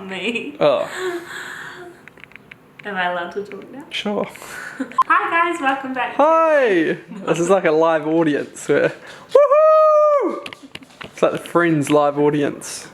me. Oh. Am I allowed to talk now? Sure. Hi guys, welcome back. Hi! This is like a live audience where, woohoo! It's like the Friends live audience.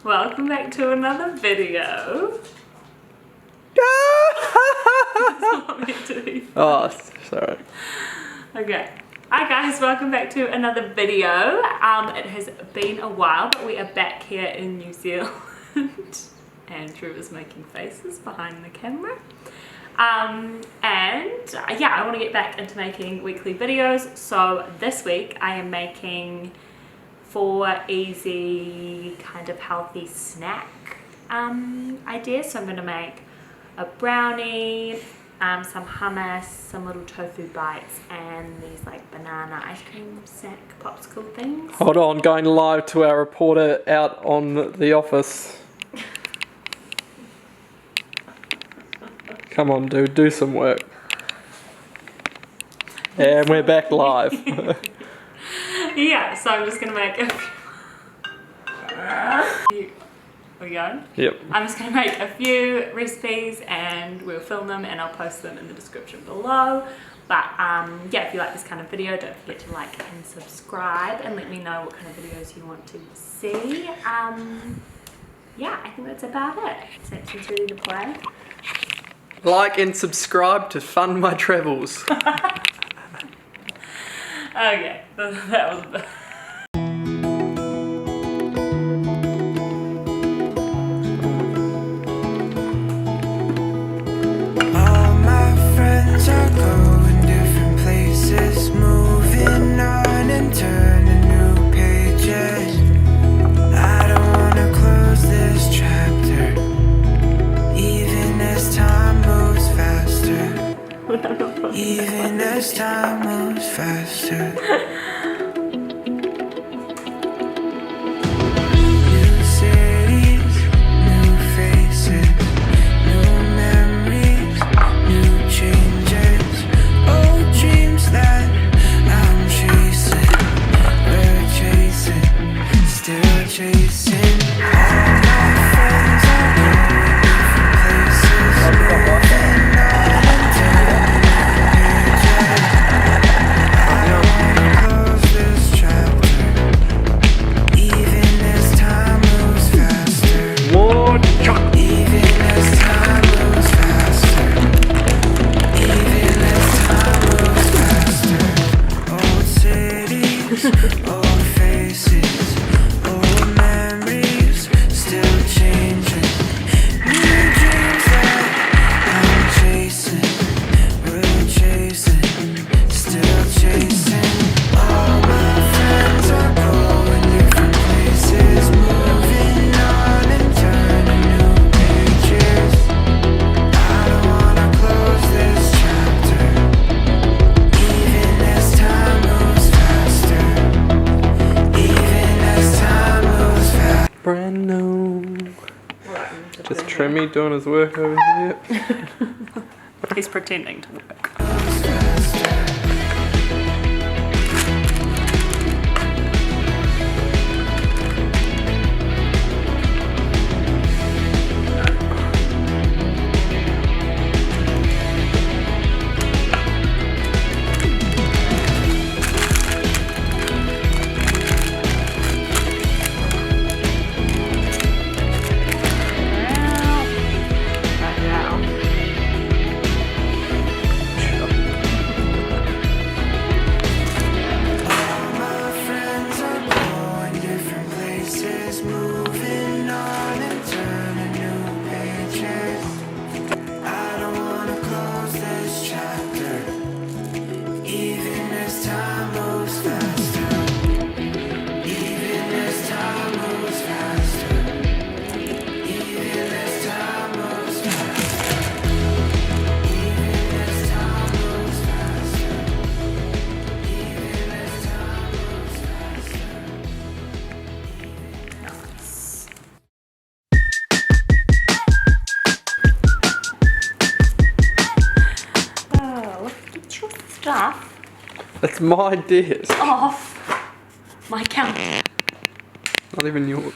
Welcome back to another video. Oh, sorry. Okay. Hi guys, welcome back to another video. It has been a while, but we are back here in New Zealand. Andrew is making faces behind the camera. And yeah, I want to get back into making weekly videos. So this week I am making 4 easy kind of healthy snack ideas. So I'm going to make a brownie, some hummus, some little tofu bites, and these like banana ice cream snack popsicle things. Hold on, going live to our reporter out on the office. Come on, dude, do some work. And we're back live. Yeah, so I'm just gonna make a few. Are we going? Yep. I'm just gonna make a few recipes and we'll film them and I'll post them in the description below. But yeah, if you like this kind of video, don't forget to like and subscribe and let me know what kind of videos you want to see. Yeah, I think that's about it. Section's ready to play. Like and subscribe to fund my travels. Okay, that was the... All my friends are going different places, moving on and turning new pages. I don't wanna close this chapter, even as time moves faster. Even as time moves faster. New cities, new faces, new memories, new changes. Old dreams that I'm chasing, we're chasing, still chasing. All my friends are going different places, moving on and turning. Old faces, old memories, still changing. New dreams that I'm chasing, we're chasing, still chasing. All my friends are going different places, moving on and turning new pages. I don't wanna close this chapter, even as time moves faster. Brand new. Just Trimmy doing his work over here. He's pretending to work. Stuff That's my desk. off my counter. Not even yours.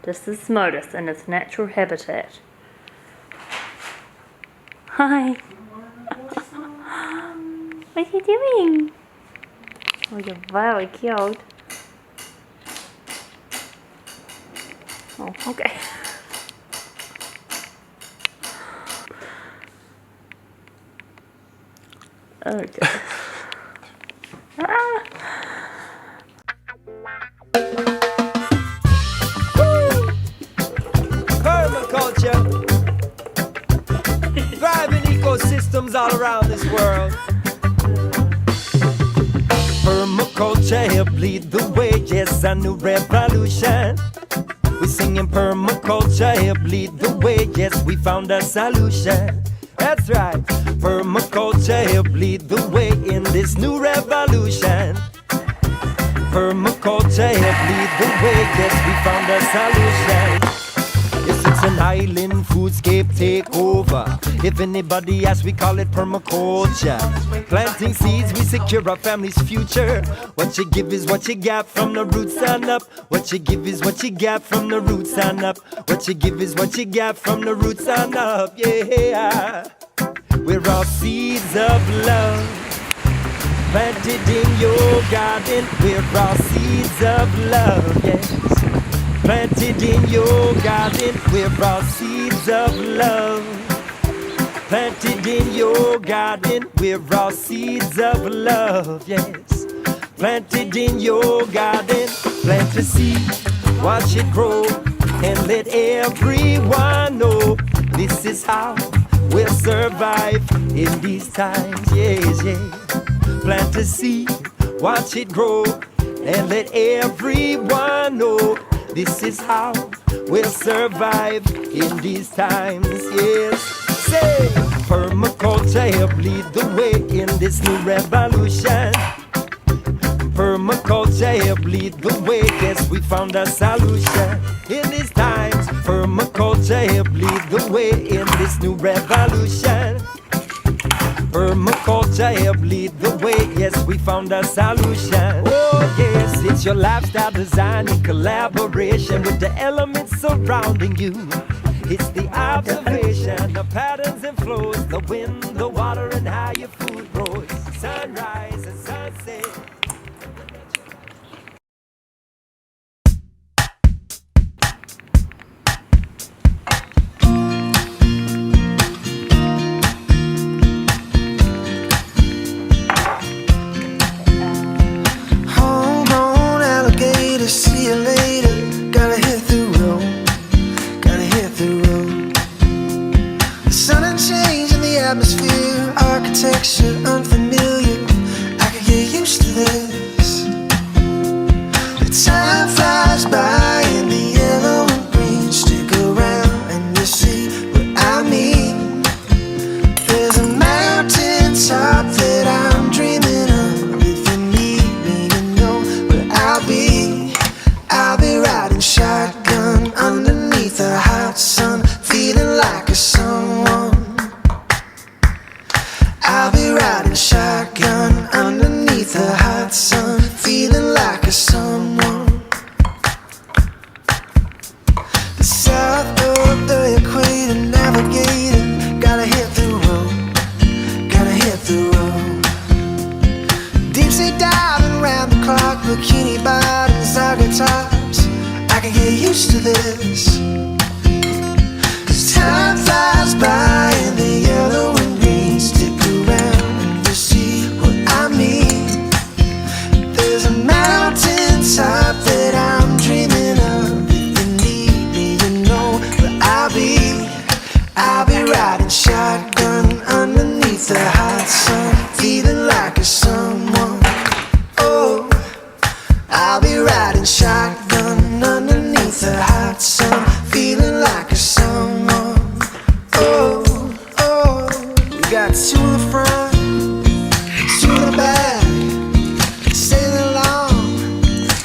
This is Modus in its natural habitat. Hi. What are you doing? Oh, you're very cute. Oh, okay. Okay. Permaculture, thriving ecosystems all around this world. Permaculture help lead the way, yes, a new revolution. We singing permaculture help lead the way, yes, we found a solution. That's right, permaculture help lead the way in this new revolution. Permaculture help lead the way, yes, we found a solution. Yes, it's an island foodscape takeover. If anybody asks, we call it permaculture. Planting seeds, we secure our family's future. What you give is what you got from the roots and up. What you give is what you got from the roots and up. What you give is what you got from the roots and up. Yeah, we're all seeds of love, planted in your garden. We're all seeds of love, yes, planted in your garden. We're all seeds of love, planted in your garden. We're all seeds of love, yes, planted in your garden. Plant a seed, watch it grow, and let everyone know this is how we'll survive in these times. Yes, yes. Plant a seed, watch it grow, and let everyone know this is how we'll survive in these times. Yes, say permaculture help lead the way in this new revolution. Permaculture help lead the way, yes, we found a solution in these times. Permaculture help lead the way in this new revolution. Permaculture help lead the way, yes, we found a solution. Oh yes, it's your lifestyle design in collaboration with the elements surrounding you. It's the observation, the patterns and flows, the wind, the water, and how your food grows. Sunrise and sunset. See you later, gotta hit the road, gotta hit the road. The sudden change in the atmosphere, architecture unfamiliar, I could get used to this. The time flies by and the yellow and green stick around, and you see what I mean. There's a mountain top that I'm dreaming of. If you need me to know where I'll be, I'll be riding shotgun underneath the hot sun, feeling like a someone. I'll be riding shotgun underneath the hot sun, feeling like a someone. The south of the equator, navigator, gotta hit the road, gotta hit the road. Deep sea diving round the clock, bikini bottoms, our guitars, I can get used to this. Cause time flies by and the yellow and green stick around, and you see what I mean. There's a mountain top that I'm dreaming of. If you need me, you know where I'll be. I'll be riding shotgun underneath the hot sun, feeling like a someone. Oh, I'll be riding shotgun underneath the hot sun, feeling like a someone. Oh, oh, we got two in the front, two in the back, sailing along,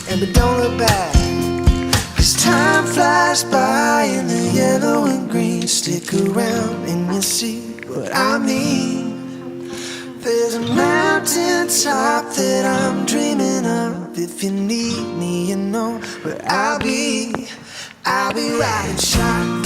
and we don't look back. Cause time flies by and the yellow and green stick around, and you see what I mean. There's a mountain top that I'm dreaming of. If you need me, you know where I'll be. I'll be riding shotgun.